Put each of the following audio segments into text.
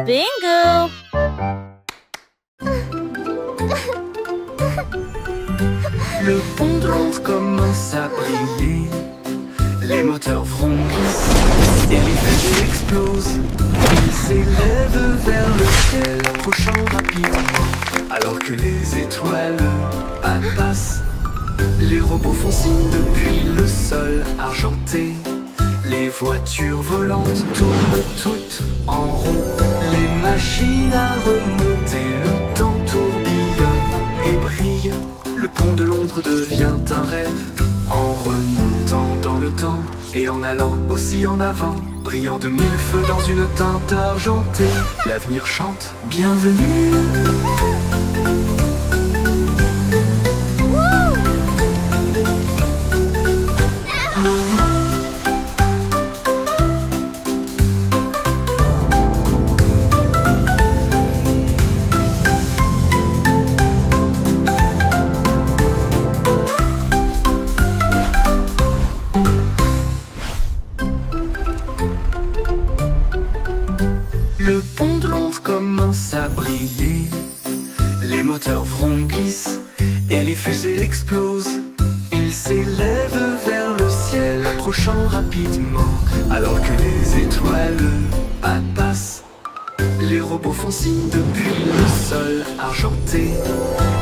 Bingo! Le pont de Londres commence à briller. Les moteurs vrombissent et les fusées explosent. Ils s'élèvent vers le ciel, approchant rapidement. Alors que les étoiles passent, les robots font signe depuis le sol argenté. Les voitures volantes tournent toutes en rond. Les machines à remonter, le temps tourbillonne et brille. Le pont de Londres devient un rêve, en remontant dans le temps et en allant aussi en avant, brillant de mille feux dans une teinte argentée. L'avenir chante, bienvenue. Le pont de Londres commence à briller. Les moteurs vrombissent et les fusées explosent. Ils s'élèvent vers le ciel, approchant rapidement. Alors que les étoiles passent, les robots font signe depuis le sol argenté.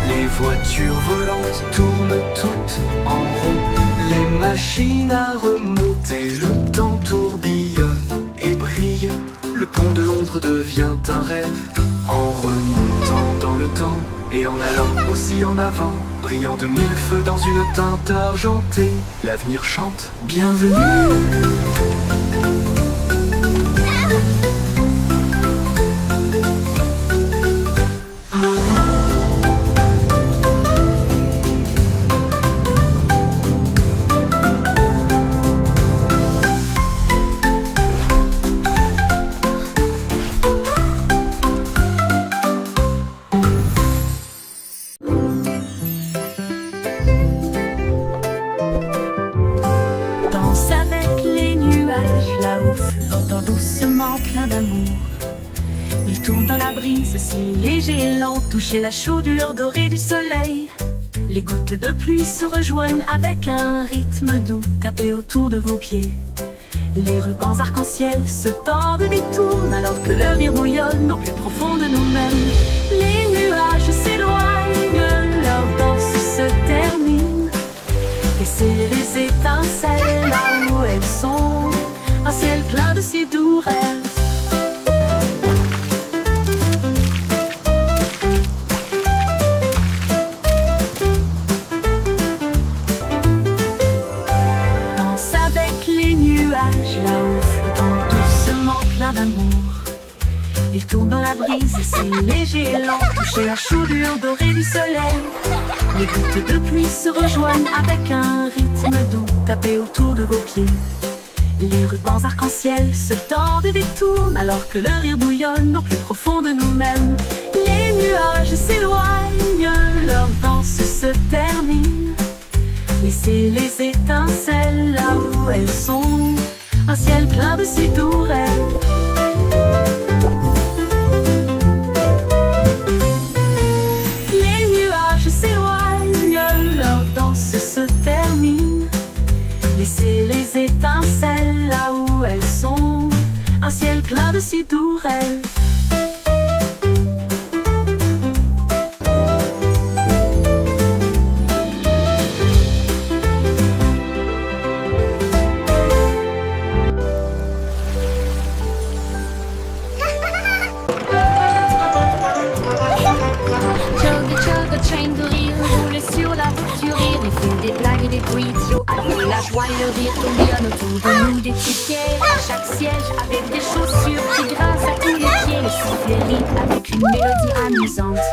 Les voitures volantes tournent toutes en rond. Les machines à remonter, le temps tourbillonne et brille. Le pont de Londres devient un rêve, en remontant dans le temps et en allant aussi en avant, brillant de mille feux dans une teinte argentée. L'avenir chante, bienvenue. Plein d'amour, il tourne dans la brise si léger et lent, toucher la chaudure dorée du soleil. Les gouttes de pluie se rejoignent avec un rythme doux, tapé autour de vos pieds. Les rubans arc-en-ciel se tordent et détournent alors que le rire bouillonne au plus profond de nous-mêmes. Les nuages s'éloignent, leur danse se termine. Laissez les étincelles là où elles sont, un ciel plein de si doux rêves. Danse avec les nuages là-haut, flottant doucement plein d'amour. Il tourne dans la brise, c'est léger et lent, toucher la chaudure dorée du soleil. Les gouttes de pluie se rejoignent avec un rythme doux, tapé autour de vos pieds. Les rubans arc-en-ciel se tordent et détournent alors que le rire bouillonne au plus profond de nous-mêmes. Les nuages s'éloignent, leur danse se termine. Laissez les étincelles là où elles sont, un ciel plein de si doux rêves. Les nuages s'éloignent, leur danse se termine. Laissez les étincelles là où elles sont, un ciel plein de si doux rêves. Train de rire, roule sur la voiture, il fait des blagues et des bruits idiots. Alors que la joie et le rire tourbillonnent autour de nous des tickets. À chaque siège avec des chaussures qui grincent à tous les pieds. Le sifflet rit avec une mélodie amusante.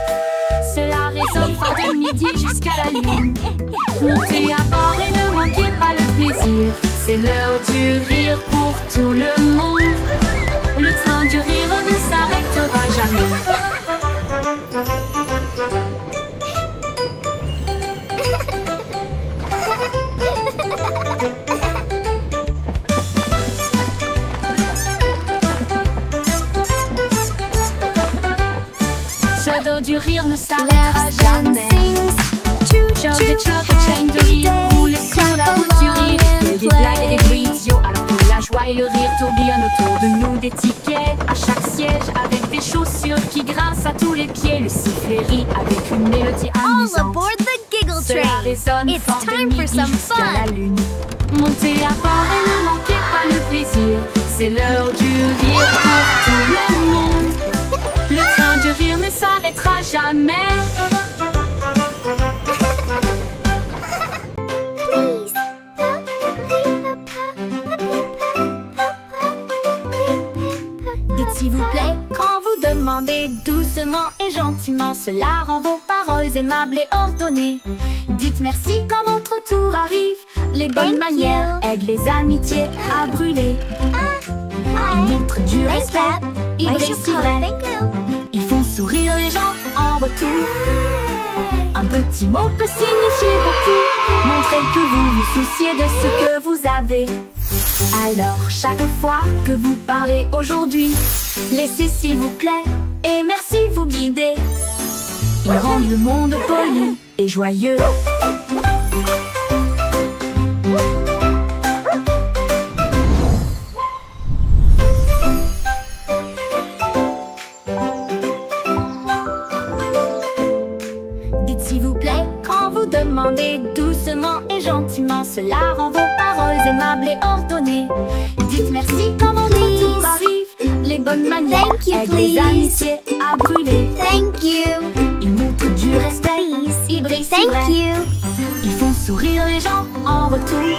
Cela résonne fort de midi jusqu'à la lune. Montez à bord et ne manquez pas le plaisir. C'est l'heure du rire pour tout le monde. Le train du rire ne s'arrêtera jamais. L'oiseau du rire ne s'arrêtera jamais. Chug et chug et chaîne de rire, roule sur la route du rire. Il y a des blagues et des bruits idiots, alors que la joie et le rire tourbillonnent autour de nous. Des tickets à chaque siège, avec des chaussures qui grincent à tous les pieds. Le sifflet rit avec une mélodie amusante. All aboard the Giggle Cela Train! résonne It's fort de time midi for some jusqu'à la fun! lune. Montez à bord et ne manquez pas le plaisir. C'est l'heure du rire pour tout le monde. Le train du rire ne s'arrêtera jamais. Dites s'il vous plaît quand vous demandez doucement et gentiment. Cela rend vos paroles aimables et ordonnées. Dites merci quand votre tour arrive. Les bonnes manières aident les amitiés à brûler. Ils montrent du respect, ils réussiraient. Ils font sourire les gens en retour. Un petit mot peut signifier beaucoup. Montrez que vous vous souciez de ce que vous avez. Alors chaque fois que vous parlez aujourd'hui, laissez s'il vous plaît et merci vous guider. Ils rendent le monde poli et joyeux. Dites s'il vous plaît quand vous demandez doucement et gentiment. Cela rend vos paroles aimables et ordonnées. Dites merci quand votre tour arrive. Les bonnes manières aident les amitiés à brûler. Thank you! Ils montrent du respect, ils brillent si vrai. Thank you! Ils font sourire les gens en retour.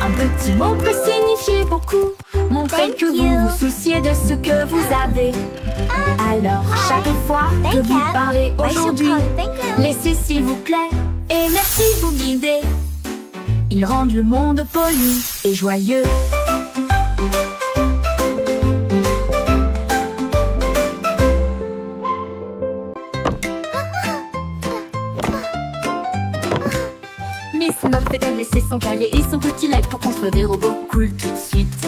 Un petit mot peut signifier beaucoup. Montrez Thank que you. vous vous souciez de ce que vous avez. Alors chaque fois que Thank vous you. parlez aujourd'hui, Thank you! laissez s'il vous plaît et merci vous guider. Ils rendent le monde poli et joyeux. Miss Muffet a laissé son cahier et son petit lait pour construire des robots cool tout de suite.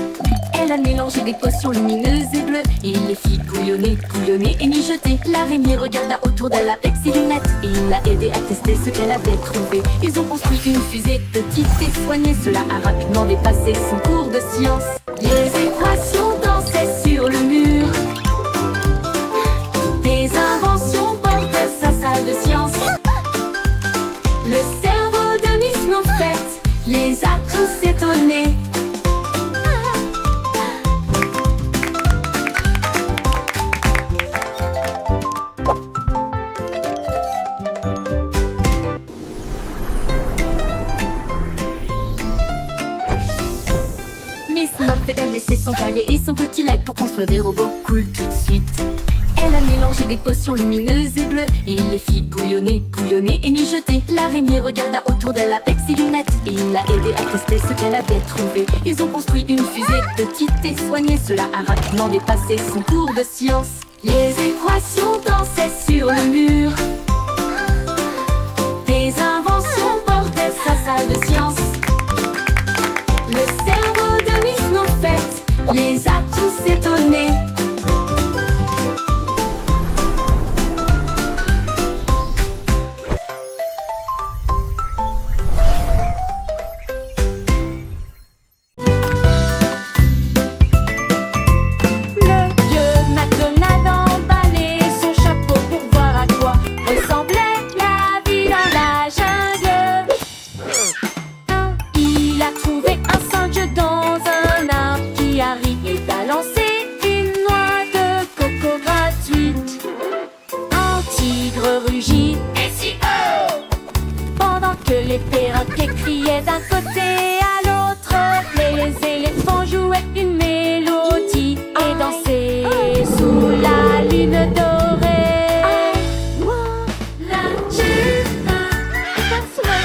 Elle a mélangé des potions lumineuses et bleues et il les fit bouillonner, bouillonner et mijoter. L'araignée regarda autour d'elle avec ses lunettes et il l'a aidé à tester ce qu'elle avait trouvé. Ils ont construit une fusée petite et soignée. Cela a rapidement dépassé son cours de science. Les équations dansaient sur le mur. Des inventions portaient sa salle de science. Le cerveau de Miss Muffet les a tous étonnés. Miss Muffet a laissé son cahier et son petit lait pour construire des robots cool tout de suite. Elle a mélangé des potions lumineuses et bleues et il les fit bouillonner, bouillonner et mijoter. L'araignée regarda autour d'elle avec ses lunettes et il l'a aidé à tester ce qu'elle avait trouvé. Ils ont construit une fusée petite et soignée. Cela a rapidement dépassé son cours de science. Les équations dansaient sur le mur. Des inventions portaient sa salle de science. Le cerveau de Miss Muffet les a tous étonnés. Les perroquets criaient d'un côté à l'autre, les éléphants jouaient une mélodie et dansaient sous la lune dorée. La China, la China,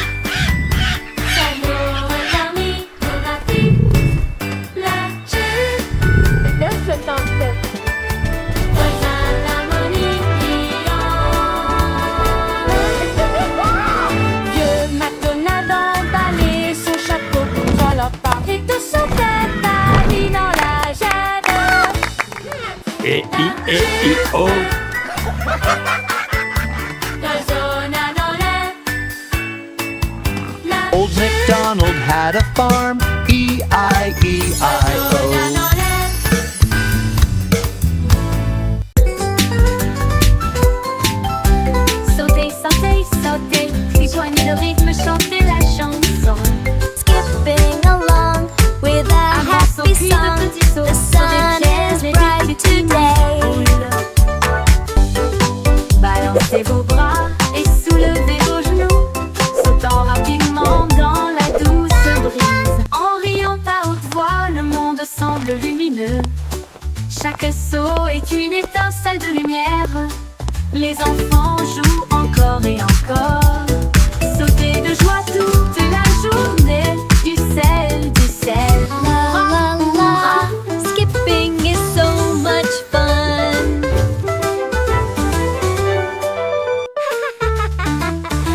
E-I-E-I-O. Old MacDonald had a farm, E-I-E-I-O. Sautez, sautez, sautez, rejoignez le rythme, chantez la chanson. Skipping along with a happy song. The sun is bright today. Balancez vos bras et soulevez vos genoux, sautant rapidement dans la douce brise. En riant à haute voix, le monde semble lumineux. Chaque saut est une étincelle de lumière. Les enfants jouent encore et encore. Sautez de joie toute la journée. Du sel, du sel. La la la, skipping is so much fun.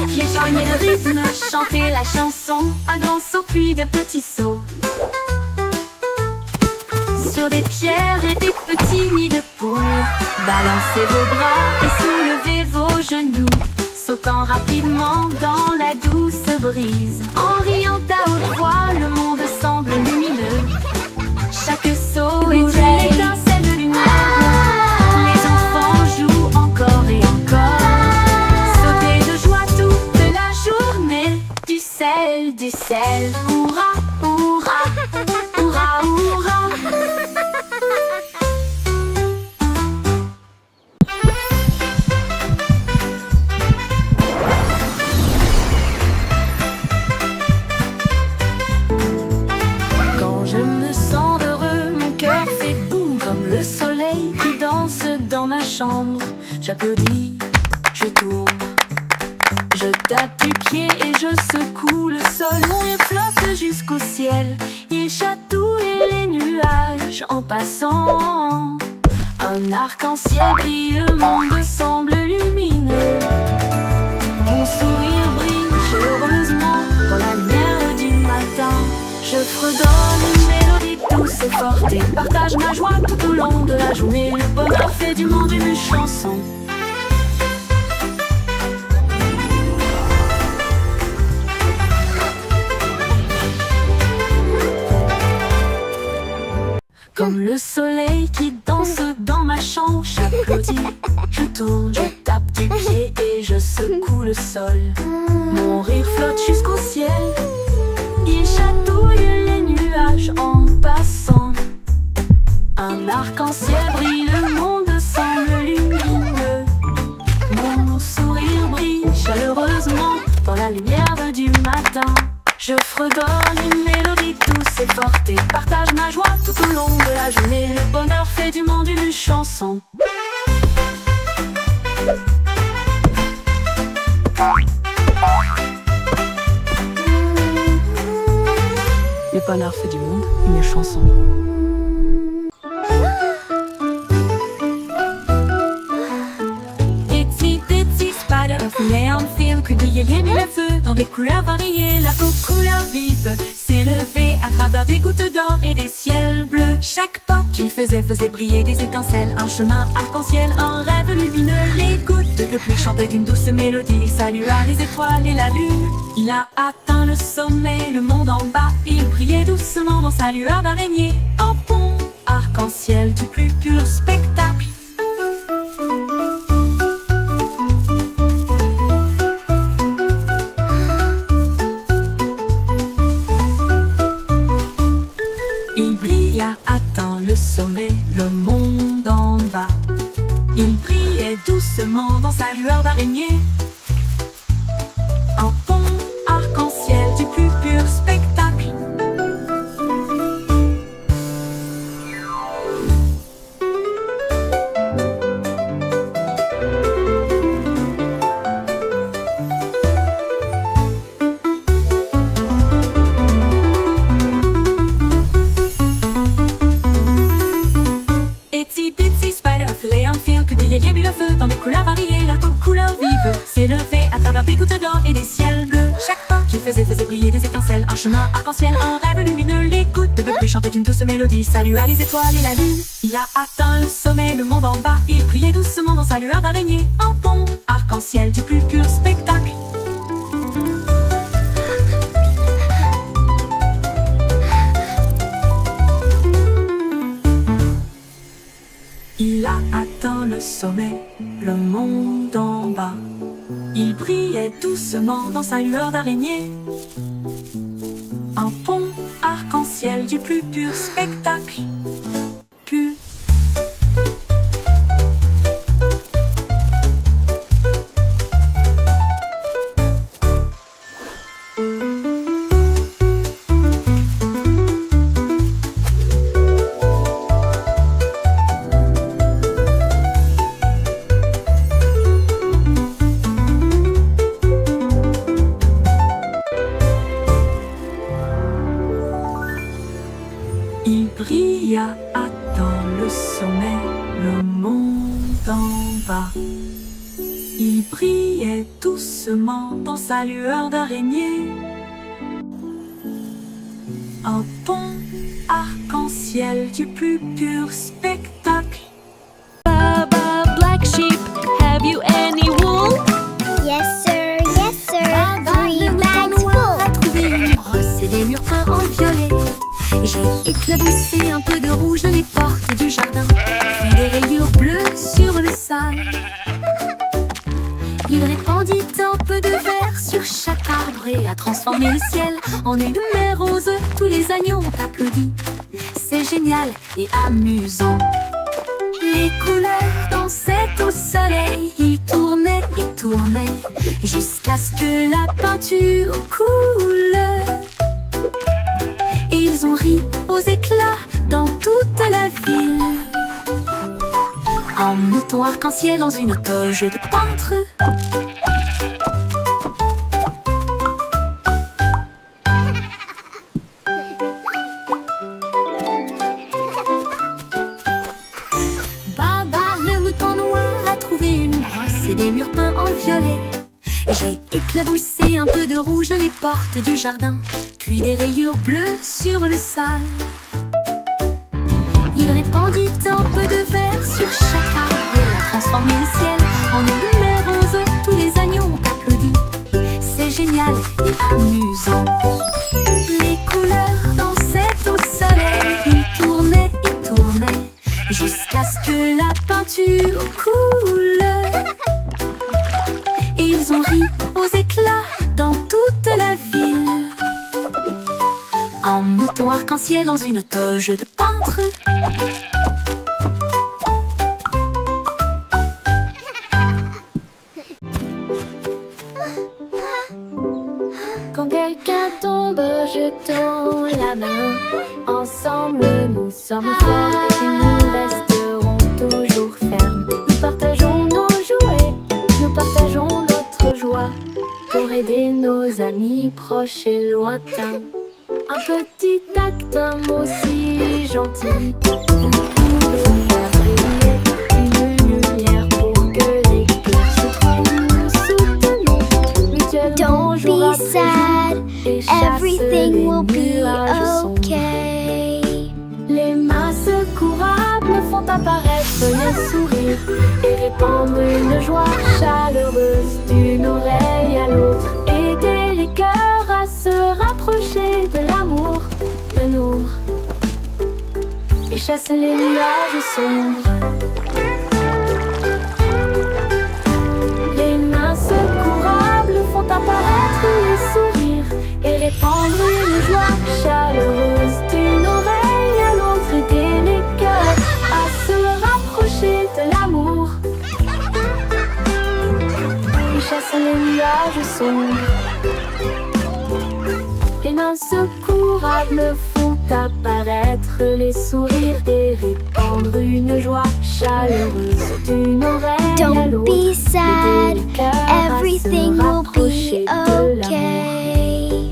Rejoignez le rythme, chantez la chanson. Un grand saut puis de petits sauts. Sur des pierres et des petits nids de poules. Balancez vos bras et soulevez vos genoux, sautant rapidement dans la douce brise. En riant à haute voix, le monde semble lumineux. Chaque saut est une étincelle de lumière. Les enfants jouent encore et encore. Sautez de joie toute la journée. Du sel, du sel. Hurrah, hurrah, hurrah, hurrah. Quand je me sens heureux, mon cœur fait boum comme le soleil qui danse dans ma chambre. J'applaudis, je tourne, je tape du pied et je secoue le sol. Mon rire flotte jusqu'au ciel, il chatouille les nuages en passant. Un arc-en-ciel brille, le monde semble lumineux. Mon sourire brille chaleureusement dans la lumière du matin. Je fredonne une mélodie douce et forte et partage ma joie tout au long de la journée. Le bonheur fait du monde une chanson. Comme le soleil qui danse dans ma chambre, j'applaudis, je tourne, je tape du pied et je secoue le sol. Mon rire flotte jusqu'au ciel, il chatouille les nuages en passant. Un arc-en-ciel brille, le monde semble lumineux. Mon sourire brille chaleureusement dans la lumière du matin. Je fredonne une mélodie douce et forte et partage ma joie tout au long de la journée. Le bonheur fait du monde une chanson. Le bonheur fait du monde une chanson. Mais en film que brillait le feu dans des couleurs variées, la peau couleur vive s'est levée à travers des gouttes d'or et des ciels bleus. Chaque pas qu'il faisait briller des étincelles, un chemin arc-en-ciel, un rêve lumineux. Les gouttes de pluie chantaient d'une douce mélodie, il salua les étoiles et la lune. Il a atteint le sommet, le monde en bas, il brillait doucement dans sa lueur d'araignée. En pont arc-en-ciel du plus pur spectacle. Atteint le sommet, le monde en bas. Il brillait doucement dans sa lueur d'araignée. Un pont arc-en-ciel du plus pur spectacle. Le feu dans des couleurs variées, la peau couleur vive s'est levée à travers des gouttes d'or et des ciels bleus. Chaque pas qu'il faisait briller des étincelles, un chemin arc-en-ciel, un rêve lumineux. Les gouttes de pluie chantait une douce mélodie, salua les étoiles et la lune. Il a atteint le sommet, le monde en bas. Il priait doucement dans sa lueur d'araignée, un pont arc-en-ciel du plus pur spectacle. Il a atteint le sommet, le monde en bas. Il brillait doucement dans sa lueur d'araignée, un pont arc-en-ciel du plus pur spectacle. Pur. Il brilla dans le sommet, le monde en bas. Il brillait doucement dans sa lueur d'araignée, un pont arc-en-ciel du plus pur spectacle. Baba, black sheep, have you any wool? Yes sir, Baba, three le bags mouton noir a full. trouvé une brosse et des murs peints en violet. J'ai éclaboussé un peu de rouge dans les portes du jardin, puis des rayures bleues sur le sol. Il répandit un peu de vert sur chaque arbre et a transformé le ciel en une mer rose. Tous les agneaux ont applaudi. C'est génial et amusant. Les couleurs dansaient au soleil. Ils tournaient et tournaient jusqu'à ce que la peinture coule. Ils ont ri aux éclats dans toute la ville. Un mouton arc-en-ciel dans une toge de peintre. Baba, le mouton noir a trouvé une brosse et des murs peints en violet. J'ai éclaboussé un peu de rouge dans les portes du jardin, puis des rayures bleues sur le sol. Il répandit un peu de vert sur chaque arbre et a transformé le ciel en une mer rose. Tous les agneaux ont applaudi. C'est génial et amusant. Les couleurs dansaient au soleil. Ils tournaient et tournaient jusqu'à ce que la peinture coule. Ils ont ri aux éclats dans toute la ville. Un mouton arc-en-ciel dans une toge de peintre. Quand quelqu'un tombe, je tends la main. Ensemble, nous sommes forts et nous resterons toujours fermes. Nous partageons nos jouets, nous partageons notre joie pour aider nos amis proches et lointains. Un petit acte, un mot si gentil. Vous pouvez faire briller une lumière pour que les cœurs se trouvent. Nous soutenons mutuellement Don't jour be après sad, jour et chasse everything les will be nuages sombres. okay. Les mains secourables font apparaître les sourires et répandre une joie chaleureuse d'une oreille à l'autre. Aider les cœurs à se rapprocher de l'amour, de nous, et chasse les nuages sombres. Les mains secourables font apparaître les sourires et répandre une joie chaleureuse d'une oreille à l'autre. Aider les cœurs à se rapprocher de l'amour et chasse les nuages sombres. Les mains secourables font apparaître les sourires et répandre une joie chaleureuse d'une oreille à Don't l'autre. be sad, Aider les cœurs à se everything will rapprocher be de l'amour. okay.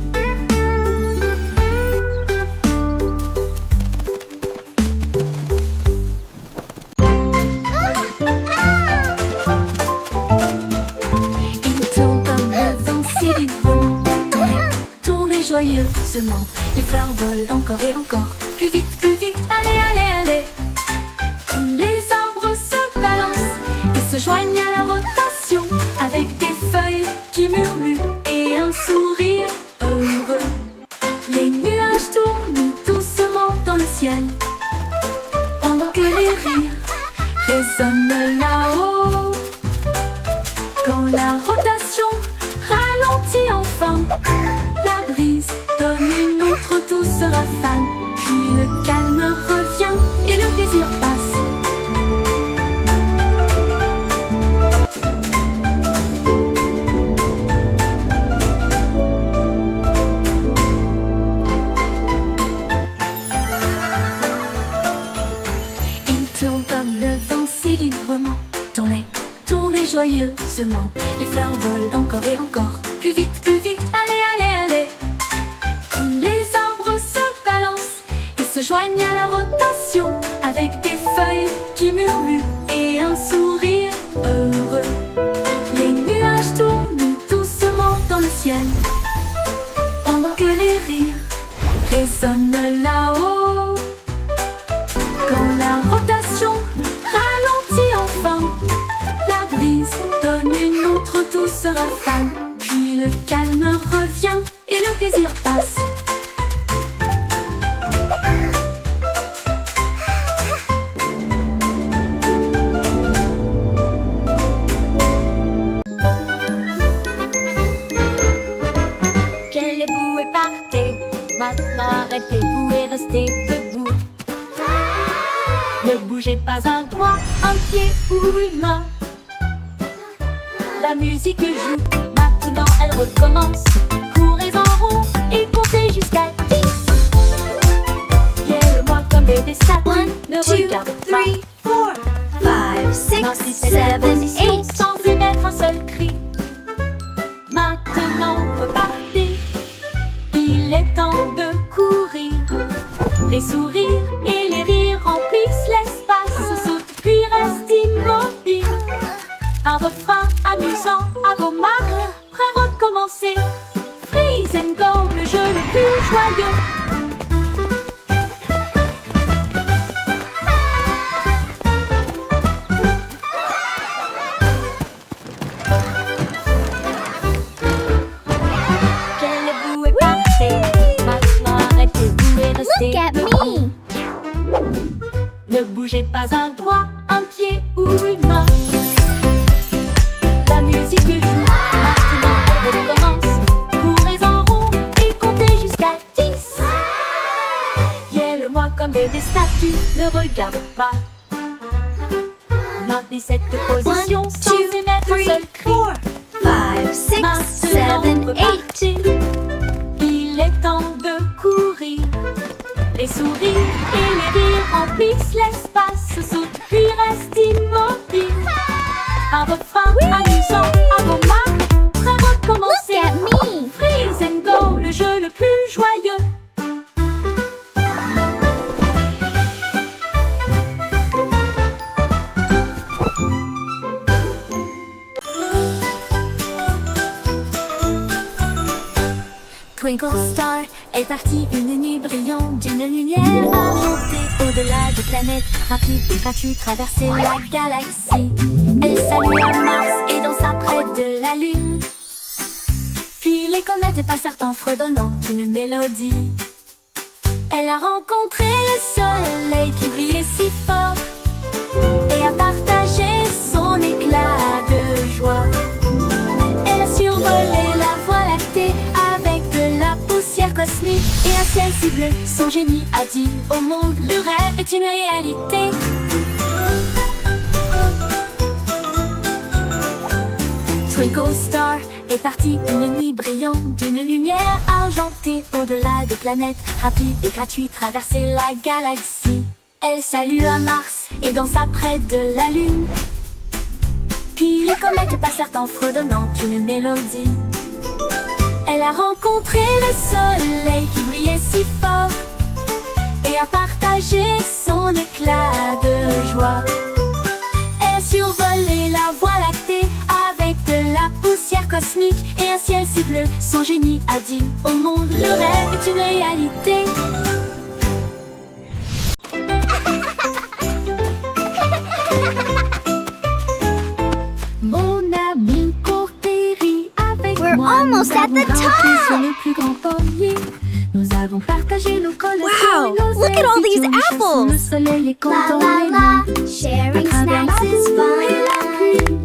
Il tourne comme le vent si vivant, tournez, tournez joyeusement. Les fleurs volent encore et encore, plus vite résonne là-haut. Quand la rotation ralentit enfin, la brise donne une autre douce rafale. Puis le calme revient et le plaisir passe. Joyeusement, les fleurs volent encore et encore. Plus vite, allez, allez, allez. Les arbres se balancent et se joignent à la rotation, avec des feuilles qui murmurent et un sourire heureux. Les nuages tournent doucement dans le ciel, pendant que les rires résonnent là-haut. Quand la rotation ralentit enfin, la brise donne une autre douce rafale. Puis le calme revient et le plaisir passe. Quelle boue est partée, maintenant arrêtez-vous et restez debout. Ne bougez pas un doigt, un pied ou une main. La musique joue, maintenant elle recommence. Courez en rond et comptez jusqu'à 10. Guère-moi comme des statues, ne regarde pas. 4, 5, 6, 7, 8. Sans émettre un seul cri. Maintenant repartez, il est temps de courir. Les sourires et les rires remplissent l'espace. Saute puis reste immobile. Un refrain amusant à vos marques, prêt à recommencer. Freeze and go, le jeu le plus joyeux. Quelle boue est partie, maintenant arrêtez-vous et restez debout. Ne bougez pas un doigt, un pied ou une main. La musique joue, maintenant elle recommence. Courez en rond et comptez jusqu'à 10. Guère-moi comme des statues, ne regarde pas. Maintenez cette position sans émettre un seul cri. 5, 6, 7, Maintenant 8. repartez, il est temps de courir. Les sourires et les rires remplissent l'espace. Saute puis reste immobile. Un refrain amusant à vos marques, prêt à recommencer. Look at me. Freeze and go, le jeu le plus joyeux. Twinkle Star est partie une nuit brillante d'une lumière argentée. Au-delà des planètes, rapide et gratuit, traverser la galaxie. Elle salua Mars et dansa près de la Lune. Puis les comètes passèrent en fredonnant une mélodie. Elle a rencontré le soleil qui brillait si fort et a partagé son éclat de joie. Elle a survolé la Voie lactée avec de la poussière cosmique et un ciel si bleu. Son génie a dit au monde, le rêve est une réalité. Twinkle Star est partie une nuit brillante d'une lumière argentée. Au-delà des planètes, rapide et gratuit, traverser la galaxie. Elle salua Mars et dansa près de la Lune. Puis les comètes passèrent en fredonnant une mélodie. Elle a rencontré le soleil qui brillait si fort et a partagé son éclat de joie. Elle a survolé la Voie lactée avec de la poussière cosmique et un ciel si bleu. Son génie a dit au monde, le rêve est une réalité. Mon ami court et rit avec We're moi. almost at the Nous avons grimpé sur top. le plus grand pommier. Nous avons partagé partager nos collations Wow, et nos look at all ailes. these Si tu nous cherches sous le apples. soleil et quand La on la est la, nu. sharing À travers la snacks is boue et la fun. pluie,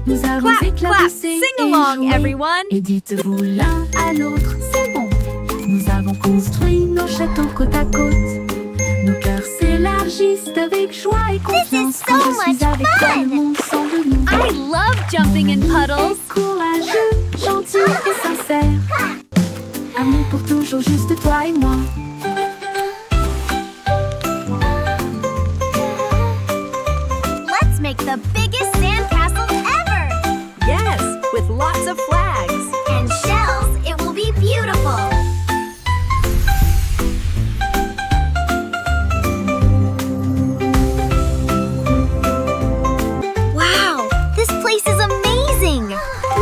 nous avons Clap, clap, éclaboussé sing et along, joué. everyone. Et dites-vous l'un à l'autre, c'est bon. Nous avons construit nos châteaux côte à côte. Nos cœurs s'élargissent avec joie et confiance. so Quand je suis much avec toi, fun. le monde semble nouveau. I love jumping in puddles. Courageux, gentil et sincère. Amour pour toujours, juste toi et moi. Let's make the biggest sandcastle ever! Yes, with lots of flags. And shells, it will be beautiful! Wow, this place is amazing!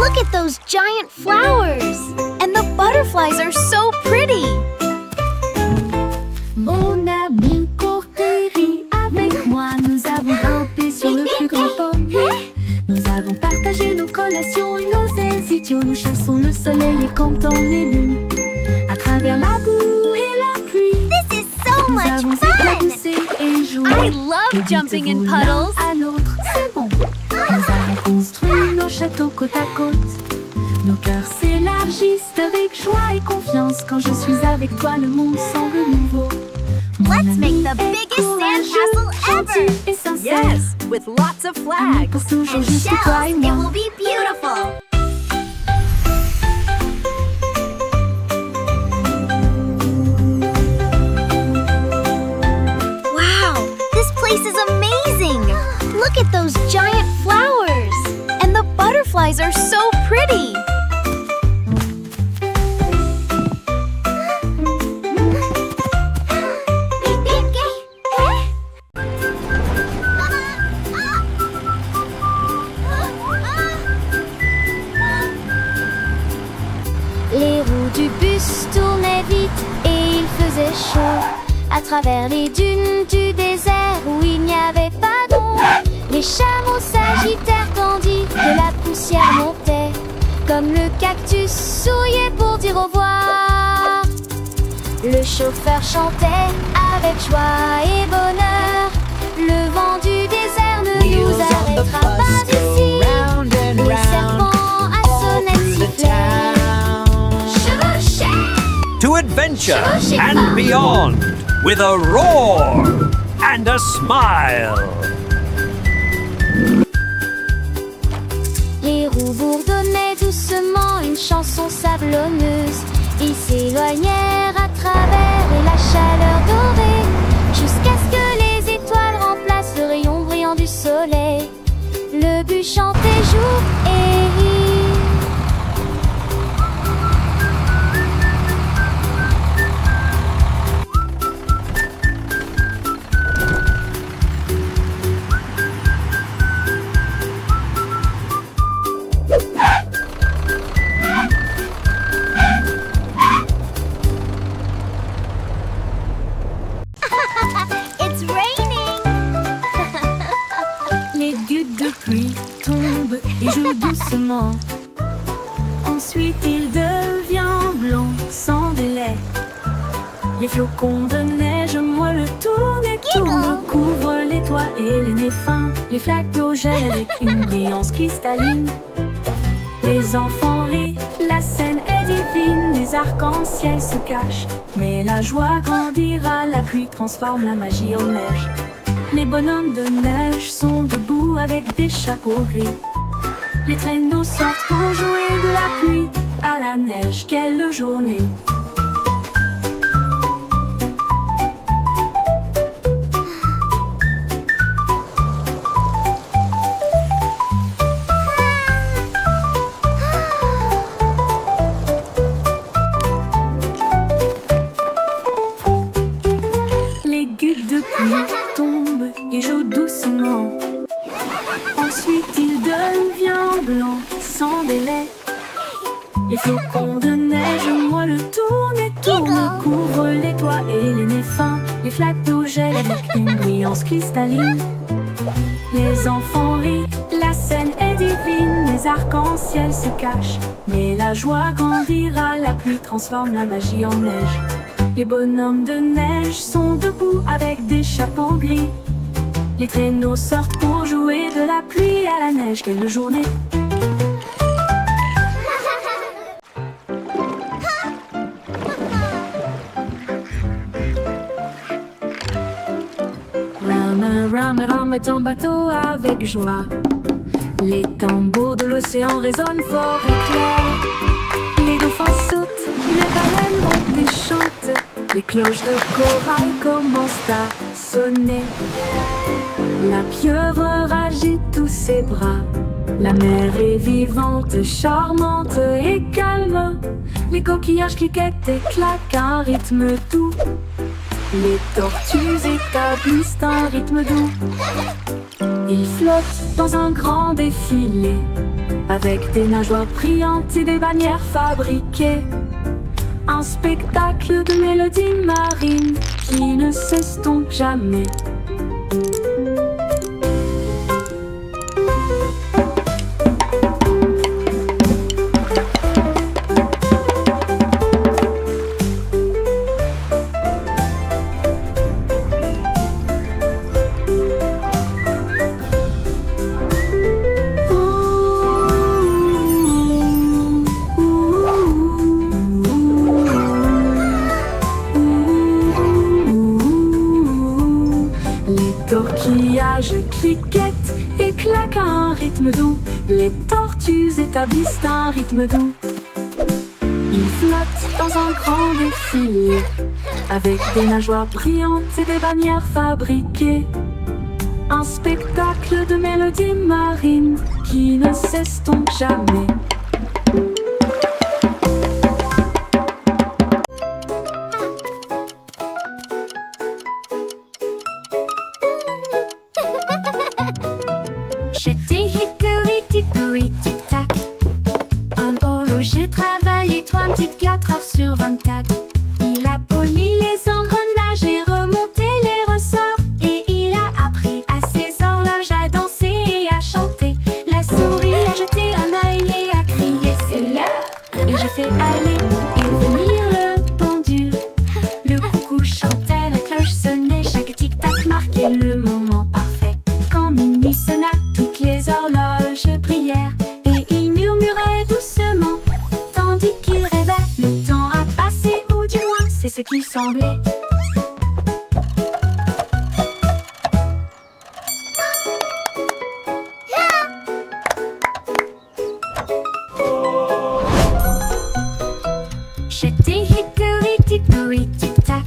Look at those giant flowers! And the butterflies are so pretty! Mon ami Courtéry, avec moi, nous avons grimpé sur le plus grand pommier. Nous avons partagé nos collations et nos ailes. Nous chassons le soleil et quand on est nu. À travers la boue et la pluie, This is so nous much avons fun! éclaboussé et joué. I Et love jumping in dites-vous l'un puddles. à l'autre, c'est bon. Nous avons construit nos châteaux côte à côte. Nos cœurs s'élargissent avec joie et confiance. Quand je suis avec toi, le monde semble nouveau. Mon Let's ami make the est biggest courageux, sandcastle ever! gentil et sincère. Yes, with lots of Amour pour flags. toujours, And juste shells, toi et it moi. will be beautiful! Wow, this place is amazing! Look at those giant flowers! And the butterflies are so pretty! Les roues du bus tournaient vite et il faisait chaud. À travers les dunes du désert où il n'y avait pas d'ombre, les chameaux s'agitèrent tandis que la poussière montait. Comme le cactus souriait pour dire au revoir. Le chauffeur chantait avec joie et bonheur. Le vent du désert ne nous arrêtera pas ici. Les serpents à sonnette sifflaient. To adventure and beyond with a roar and a smile. Les roues bourdonnaient doucement une chanson sablonneuse. Ils s'éloignèrent à travers la chaleur dorée, jusqu'à ce que les étoiles remplacent le rayon brillant du soleil. Le but chantait jour et nuit. It's raining! Les gouttes de pluie tombent et jouent doucement. Ensuite il devient blanc sans délai. Les flocons de neige moelleux tournent et tournent, couvrent les toits et les nez fins. Les flaques d'eau gèlent avec une brillance cristalline. Les enfants rient, la scène est divine. Les arcs-en-ciel se cachent, mais la joie grandira. La pluie transforme la magie en neige. Les bonhommes de neige sont debout avec des chapeaux gris. Les traîneaux sortent pour jouer de la pluie à la neige. Quelle journée! Les gouttes de pluie tombent et jouent doucement. Ensuite il devient blanc sans délai. Les flocons de neige moelleux tournent et tournent, couvrent les toits et les nez fins. Les flaques d'eau gèlent avec une brillance cristalline. Les enfants rient, la scène est divine. Les arcs-en-ciel se cachent, mais la joie grandira. La pluie transforme la magie en neige. Les bonhommes de neige sont debout avec des chapeaux gris. Les traîneaux sortent pour jouer de la pluie à la neige. Quelle journée! Ram est en bateau avec joie. Les tambours de l'océan résonnent fort et clair. Les dauphins sautent, les baleines montent et chantent. Les cloches de corail commencent à sonner. La pieuvre agite tous ses bras. La mer est vivante, charmante et calme. Les coquillages cliquettent et claquent un rythme doux. Les tortues établissent un rythme doux. Ils flottent dans un grand défilé, avec des nageoires brillantes et des bannières fabriquées. Un spectacle de mélodies marines qui ne s'estompe jamais. Coquillages cliquettent et claquent un rythme doux. Les tortues établissent un rythme doux. Ils flottent dans un grand défilé, avec des nageoires brillantes et des bannières fabriquées. Un spectacle de mélodies marines qui ne s'estompe jamais. J'étais hickory dickory tic tac. En holo j'ai travaillé 34 heures sur 24. Il a poli les engrenages et remonté les ressorts. Et il a appris à ses horloges à danser et à chanter. La souris a jeté un œil et a crié c'est l'heure. Et j'ai fait aller et venir le pendule. Le coucou chantait, la cloche sonnait, chaque tic-tac marquait le moment parfait. Quand minuit sonna, toutes les horloges brillèrent et il murmurait doucement, tandis qu'il rêvait. Le temps a passé, ou du moins c'est ce qui semblait. J'étais hickory dickory tic tac.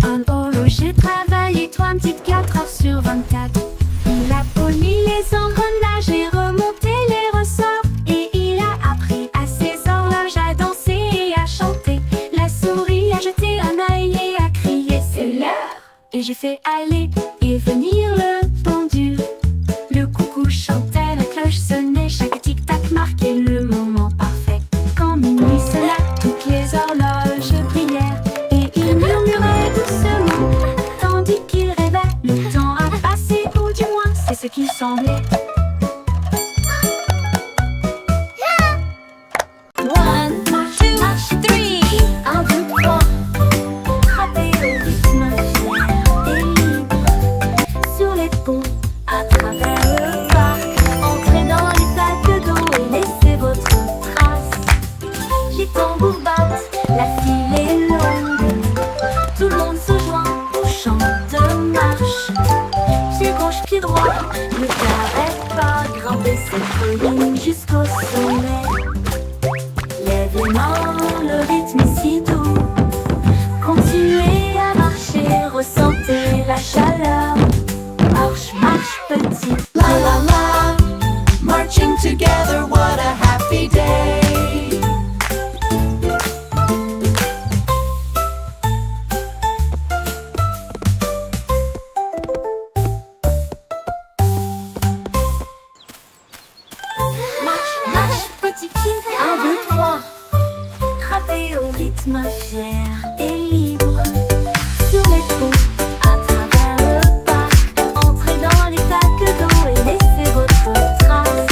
En holo j'ai travaillé 34 heures sur 24. Il a poli les engrenages et remonté les ressorts. Et il a appris à ses horloges à danser et à chanter. La souris a jeté un œil et a crié c'est l'heure. Et j'ai fait aller et venir le pendule. Le coucou chantait, la cloche sonnait, chaque tic-tac marquait le moment parfait. Quand minuit sonna, toutes les horloges brillèrent et il murmurait doucement, tandis qu'il rêvait. Le temps a passé, ou du moins c'est ce qui semblait. One, two, three. Un, deux, trois. Frapper au rythme fier et libre. Sur les ponts, à travers le parc. Entrez dans les plaques d'eau et laissez votre trace. Les tambours battent, la file est longue. Tout le monde se joint au chant de marche. Pied gauche, pied droit, ne t'arrête pas. Grimper cette colline jusqu'au sommet. Lève les mains, le rythme est si doux. Continuez à marcher, ressentez la chaleur. Marche, marche petit. La la la, marching together, what a happy day. Marche, marche petit pied. 1, 2, 3. Frappez au rythme fier et libre. Sur les ponts, à travers le parc. Entrez dans les plaques d'eau et laissez votre trace.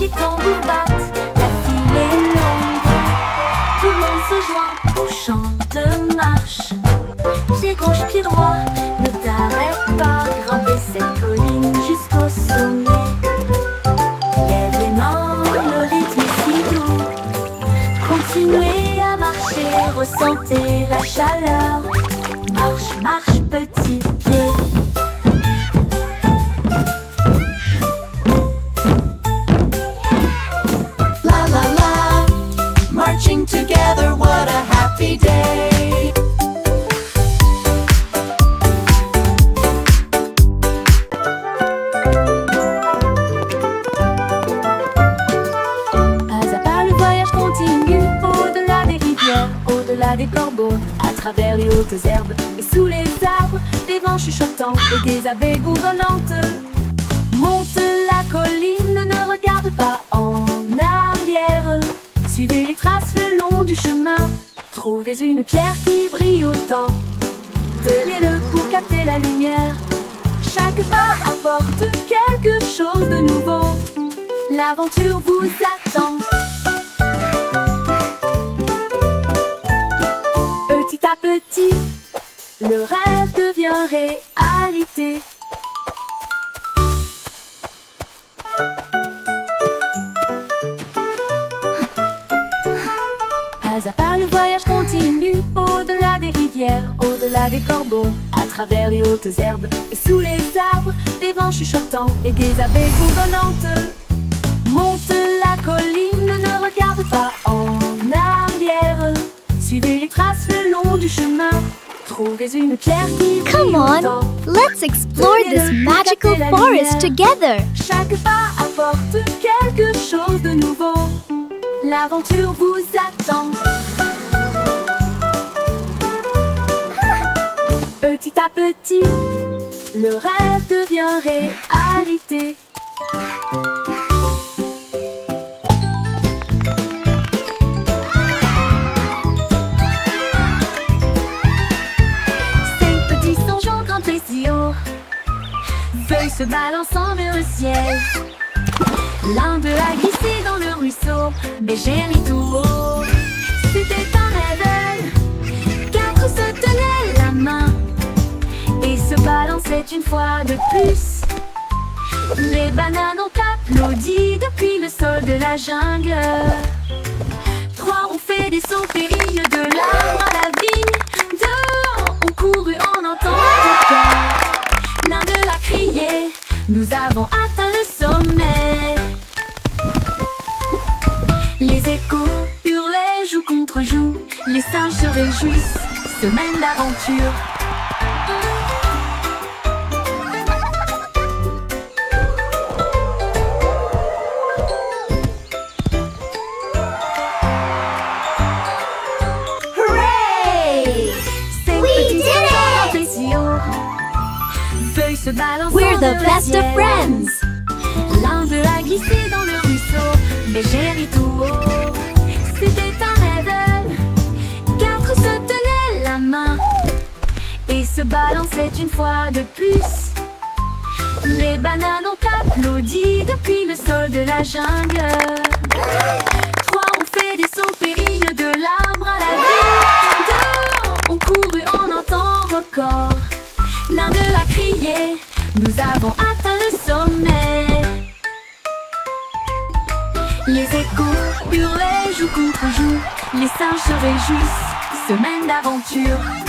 Les tambours battent, la file est longue. Tout le monde se joint au chant de travers les hautes herbes et sous les arbres, des vents chuchotants et des abeilles bourdonnantes. Monte la colline, ne regarde pas en arrière. Suivez les traces le long du chemin. Trouvez une pierre qui brille autant. Tenez-le pour capter la lumière. Chaque pas apporte quelque chose de nouveau. L'aventure vous attend. Petit à petit, le rêve devient réalité. Pas à pas, le voyage continue. Au-delà des rivières, au-delà des corbeaux, à travers les hautes herbes et sous les arbres, des vents chuchotants et des abeilles bourdonnantes. Monte la colline, ne regarde pas en arrière. Suivez les traces le long du chemin. Trouvez une pierre qui brille Come on, autant. let's explore this magical forest together. Chaque pas apporte quelque chose de nouveau. L'aventure vous attend. Petit à petit, le rêve devient réalité. Cinq petits songes en grand plaisir, feuilles se balançant vers le ciel. L'un d'eux a glissé dans le ruisseau, mais j'ai ri tout haut. C'était un rêve. Quatre se tenaient la main et se balançaient une fois de plus. Les bananes ont applaudi depuis le sol de la jungle. Trois ont fait des sauts périlleux de l'arbre à la vigne. Deux ont couru en entendant le cœur. L'un d'eux a crié, nous avons atteint le sommet. Les échos hurlaient joue contre joue. Les singes se réjouissent, semaine d'aventure. Hooray! Cinq petits songes en plaisir. Feuilles se balancent We're the dans le best of ciel. friends. L'un d'eux a glissé dans le ruisseau, mais j'ai ri tout haut. C'était un rêve. Quatre se tenaient la main et se balançaient une fois de plus. Les bananes ont applaudi depuis le sol de la jungle. Trois ont fait des sauts périlleux de l'arbre à la vigne. Deux ont couru en un temps record. L'un d'eux a crié, nous avons atteint le sommet. Les échos hurlaient joue contre joue. Les singes se réjouissent, semaine d'aventure.